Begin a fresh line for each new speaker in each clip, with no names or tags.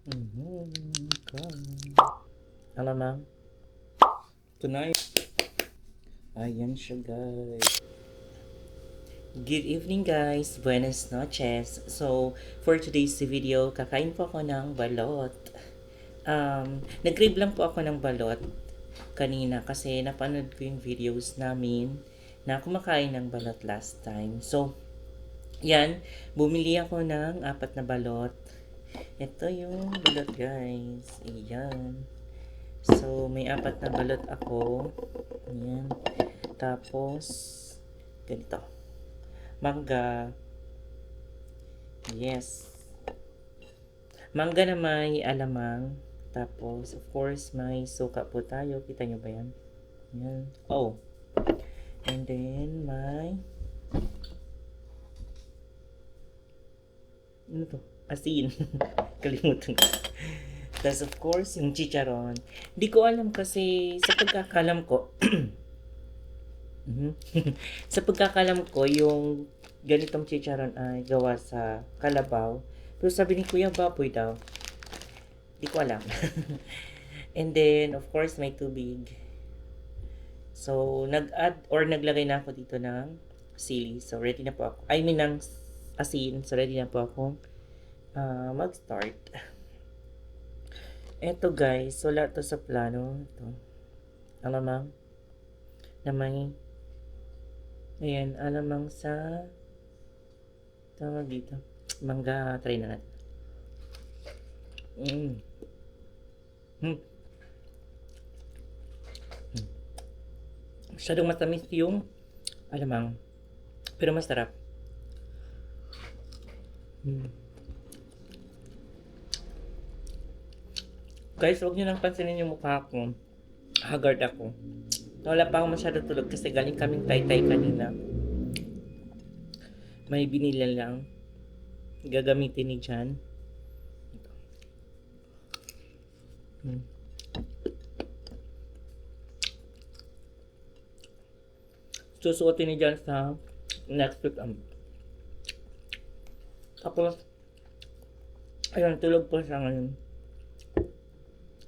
Come. Ano na? Tonight. Ayan siya, guys. Good evening, guys. Buenas noches. So, for today's video, kakain po ako ng balot. Nag-crave lang po ako ng balot kanina kasi napanood ko yung videos namin na kumakain ng balot last time. So, yan. Bumili ako ng 4 na balot. Ito yung balot, guys. Ayan. So, may 4 na balot ako. Ayan. Tapos, ganito. Mangga. Yes. Mangga na may alamang. Tapos, of course, may suka po tayo. Kita nyo ba yan? Ayan. Oh. And then, may... Ano to? Asin. Kalimutan ko. Tapos, of course, yung chicharon. Hindi ko alam kasi sa pagkakalam ko, sa pagkakalam ko, yung ganitong chicharon ay gawa sa kalabaw. Pero sabi ni Kuya Baboy daw, di ko alam. And then, of course, may tubig. So, nag-add or naglagay na ako dito ng sili. So, ready na po ako. I mean, ng asin. So, ready na po akong mag-start. Eto guys, wala to sa plano. Ito. Alamang na may ayan, alamang sa tawag dito. Mangga, try na natin. Mm. Hmm. Masyadong matamis yung alamang. Pero masarap. Guys, huwag nyo nang pansinin yung mukha ko. Haggard ako. Wala pa ako masyado tulog kasi galing kaming taytay kanina. May binila lang. Gagamitin ni Jan. Susuotin ni Jan sa next week. Tapos, ayun, tulog po siya ngayon.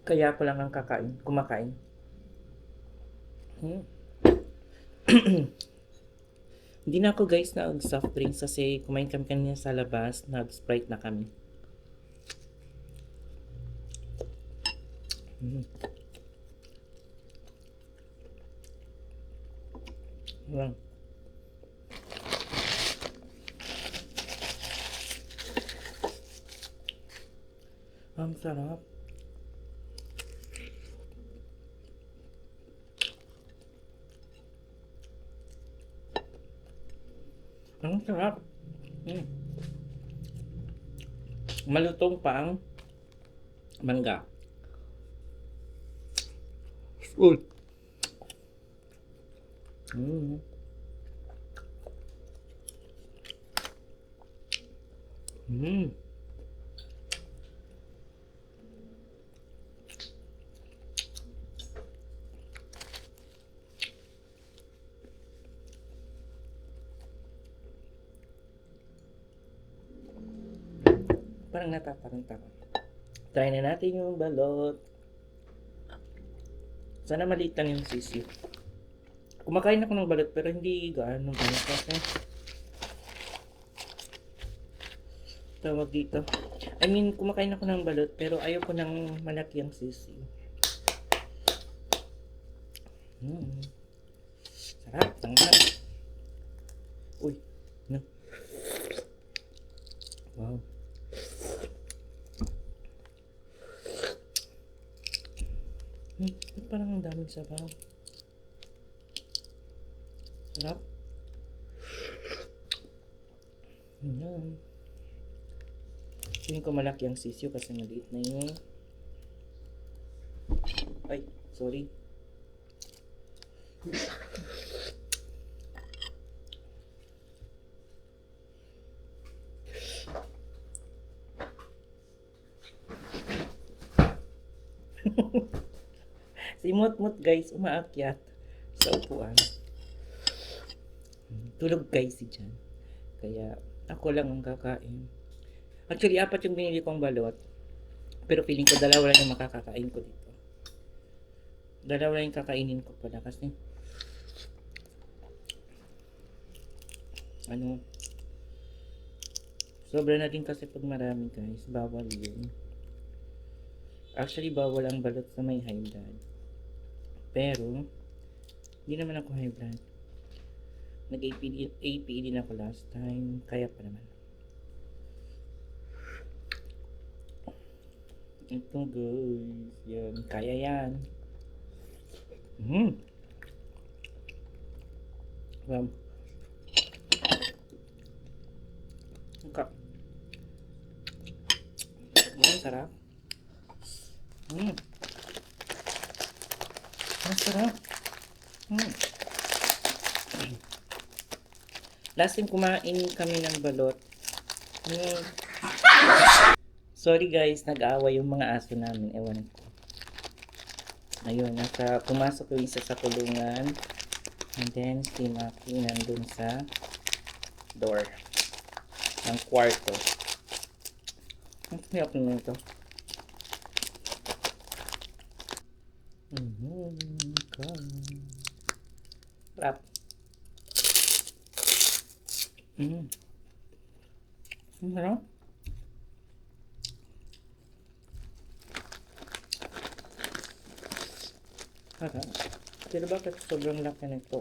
Kaya ako lang ang kumakain. Hindi na ako guys nag-soft drinks kasi kumain kami kanina sa labas, nag-Sprite na kami. Lang. Ang sarap. Ang sarap. Malutong pa ang mangga. Uy. Parang natataranta ko. Try na natin yung balot. Sana maliit lang yung sisi. Kumakain ako ng balot pero hindi gaano ganito kasi tawag dito. I mean, kumakain ako ng balot pero ayaw ko ng malaki ang sisi. Sarap, tanghal. Uy, no. Wow. Parang ang daming sabaw. Sarap. Ayan. Feeling ko malaki ang sisyo kasi maliit na yun. Ay, sorry. Si Mut-Mut guys, umaakyat sa upuan. Tulog guys si Jan. Kaya ako lang ang kakain. Actually, 4 yung binili kong balot. Pero feeling ko dalawa lang yung makakakain ko dito. Dalawa lang yung kakainin ko pala kasi ano, sobra na din kasi pag marami guys, bawal yun. Actually, bawal ang balot sa may high blood. Pero, hindi naman ako high blood. Nag-APE din ako last time, kaya pa naman. Ito guys, yan, kaya yan. Wow. Yan, sarap. Ang sarap. Last time kumain kami ng balot. Sorry guys, nag-aaway yung mga aso namin. Ewan ko. Ayun, pumasok yung isa sa kulungan. And then, si Maki nandun sa door ng kwarto. Ang hirap naman ito. Sarap. Ang sarap. Pero bakit sobrang laki nito?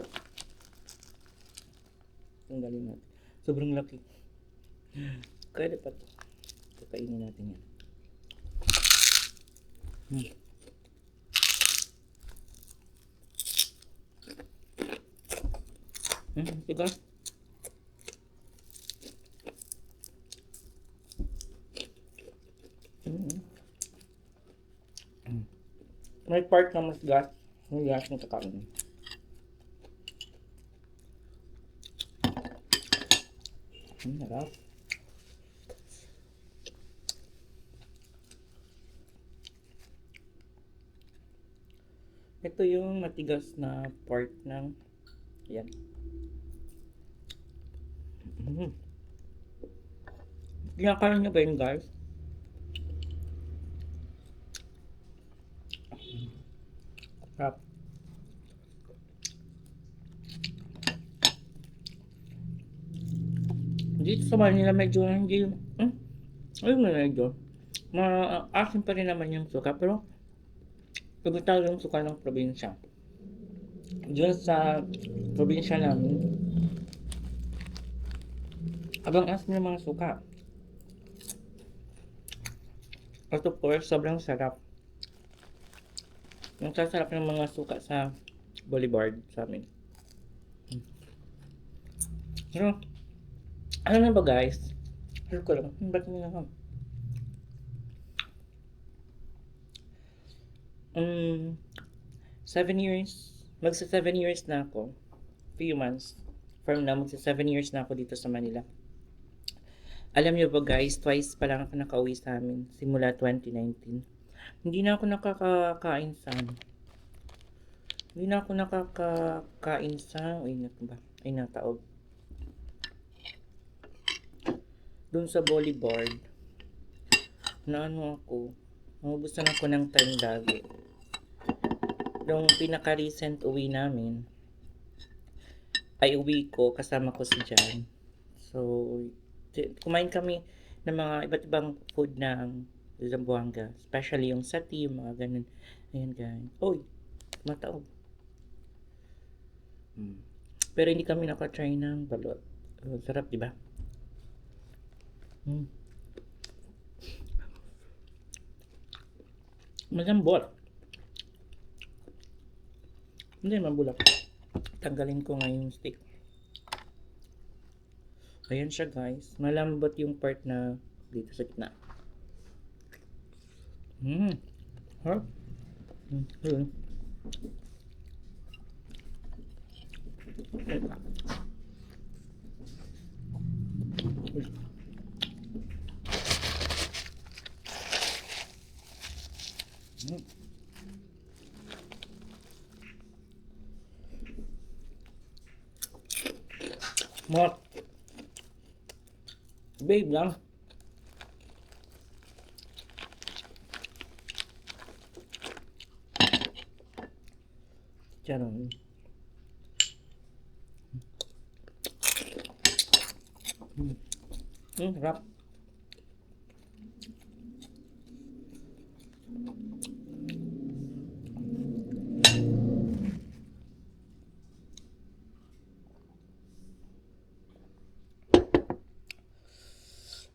Ang galing natin. Sobrang laki. Kaya dapat kakainin natin yan. Diba? May part na mas gas. May gas ng kakain. Harap. Ito yung matigas na part ng yan. Kinakain niyo ba yun guys? Harap. Dito sa Manila medyo hindi ayun na medyo asin pa rin naman yung suka pero pagkatawag yung suka ng probinsya dyan sa probinsya namin abang asin yung mga suka at of course sobrang sarap yung sasarap ng mga suka sa Boulevard sa amin pero ano na ba guys? Pero ko lang, ba't mo na 7 years, magsa 7 years na ako, few months from now, magsa 7 years na ako dito sa Manila. Alam niyo ba guys, twice pa lang ako nakauwi sa amin, simula 2019. Hindi na ako nakakakain sa ay nataog. Doon sa Boulevard, na ano ako, naubusan ako ng time lagi. Yung pinaka-recent uwi namin, ay uwi ko, kasama ko si Jan. So, kumain kami ng mga iba't ibang food ng Zamboanga. Especially yung sati, yung mga ganun. Ayan guys. Uy, mataog. Pero hindi kami nakatry ng balot. Sarap, di ba? Malambot. Hindi mabulak. Tanggalin ko nga yung stick. Ayan siya guys. Malambot yung part na dito sa gitna. Harap. Ayun. Mga babe lang. chicharon. Sarap.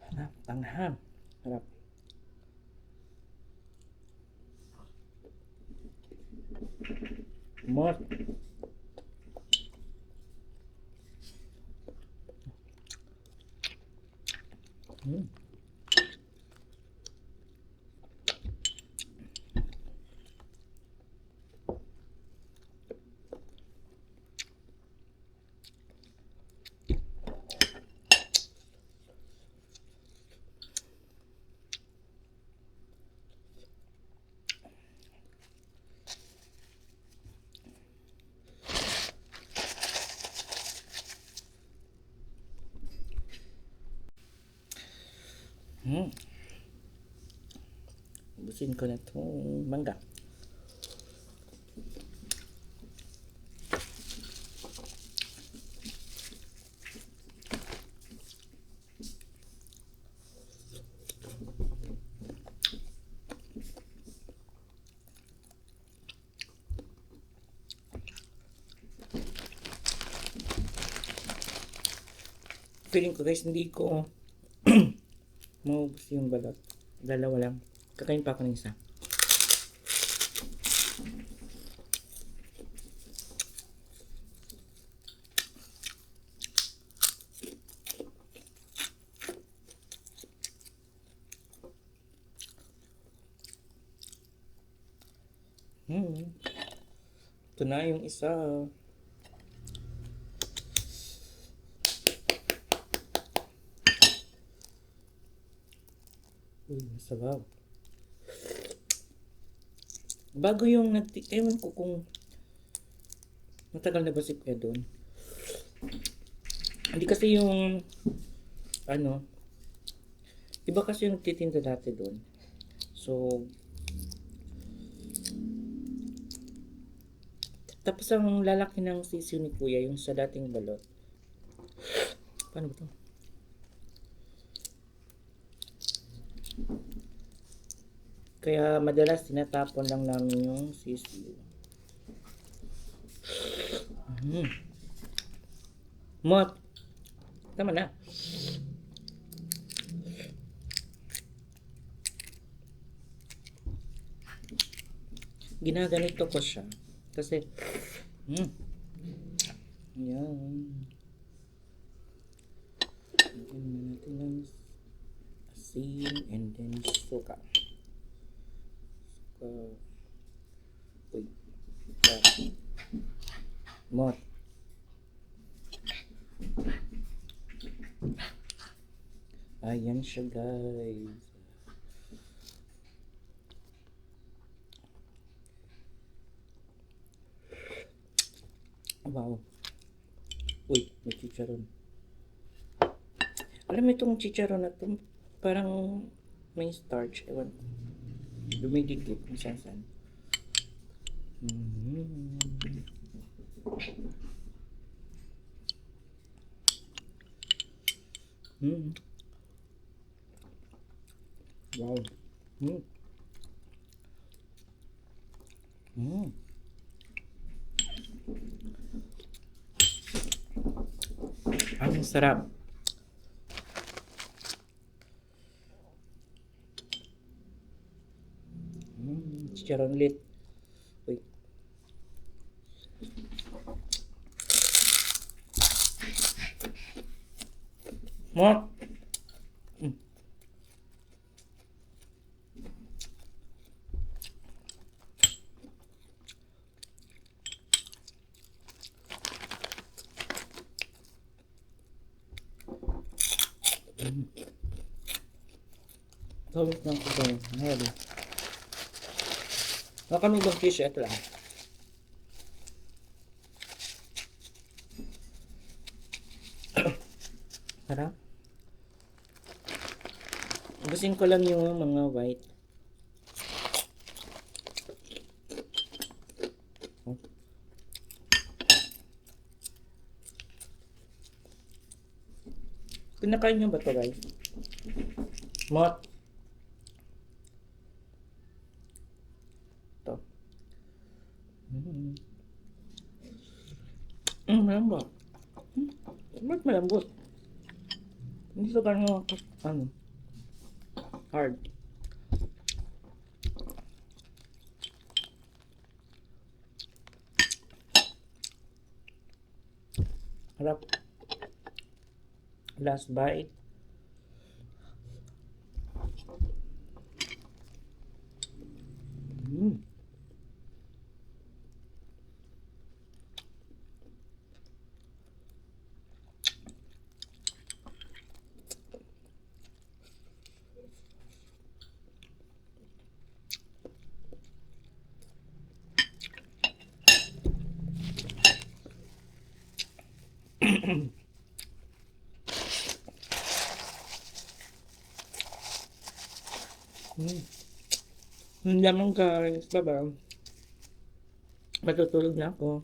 Sarap, tangham. Sarap. Mot. Ubusin ko na itong mangga. Feeling ko guys, hindi ko maubos yung balot. Dalawa lang. Kakain pa ako ng isa. Ito na yung isa. Masarap. Bago yung ewan ko kung matagal na ba si Kuya doon. Hindi kasi yung iba kasi yung nagtitinda dati doon. So tapos ang lalaki ng sisiw ni Kuya yung sa dating balot. Paano ba ito? Kaya madalas tinatapon lang namin yung sisiw. Mot! Tama na. Ginaganito ko siya. Kasi, yan. Lagyan na natin ng asin and then suka. Uy. Mot. Ayan siya guys. Wow. Uy, may chicharon. Alam mo itong chicharon na ito, parang may starch. Ewan ko. Dumidikit kung saan. Wow. Ang sarap. Chicharon ulit. Uy. Mot. Tawag lang ko ba yun? Heavy. Nakamibang fish, ito lang. Harap. Ubusin ko lang yung mga white. Kinakain niyo ba ito, guys? Mot. Ito. Malambot. Ba't malambot? Hindi sa gano'n, hard. Harap. Last bite. Hindi naman guys. Bye-bye. Matutulog na ako.